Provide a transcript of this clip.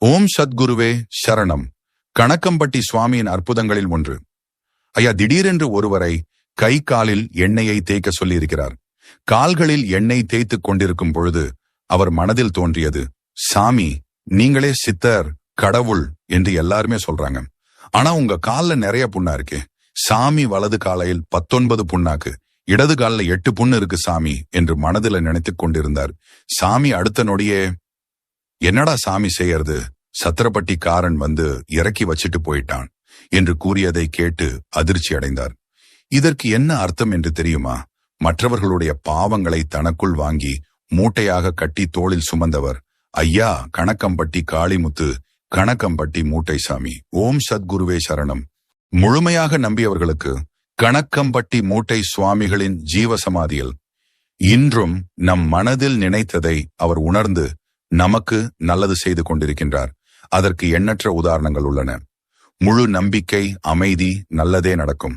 ஓம் சத்குருவே சரணம். கணக்கம்பட்டி சுவாமியின் அற்புதங்களில் ஒன்று. ஐயா, திடீரென்று ஒருவரை கை காலில் எண்ணெயை தேய்க்க சொல்லியிருக்கிறார். கால்களில் எண்ணெய் தேய்த்துக் கொண்டிருக்கும் பொழுது அவர் மனதில் தோன்றியது, சாமி, நீங்களே சித்தர், கடவுள் என்று எல்லாருமே சொல்றாங்க. ஆனா உங்க கால்ல நிறைய புண்ணா இருக்கு. சாமி வலது காலையில் 19 புண்ணாக்கு, இடது காலில் 8 புண்ணு இருக்கு சாமி என்று மனதில நினைத்துக் கொண்டிருந்தார். சாமி அடுத்த நொடியே, என்னடா சாமி செய்யறது, சத்திரப்பட்டிக்காரன் வந்து இறக்கி வச்சிட்டு போயிட்டான் என்று கூறியதை கேட்டு அதிர்ச்சி அடைந்தார். இதற்கு என்ன அர்த்தம் என்று தெரியுமா? மற்றவர்களுடைய பாவங்களை தனக்குள் வாங்கி மூட்டையாக கட்டி தோளில் சுமந்தவர் ஐயா கணக்கம்பட்டி காளிமுத்து, கணக்கம்பட்டி மூட்டை சாமி. ஓம் சத்குருவே சரணம். முழுமையாக நம்பியவர்களுக்கு கணக்கம்பட்டி மூட்டை சுவாமிகளின் ஜீவசமாதியில் இன்றும் நம் மனதில் நினைத்ததை அவர் உணர்ந்து நமக்கு நல்லது செய்து கொண்டிருக்கின்றார். அதற்கு எண்ணற்ற உதாரணங்கள் உள்ளன. முழு நம்பிக்கை, அமைதி, நல்லதே நடக்கும்.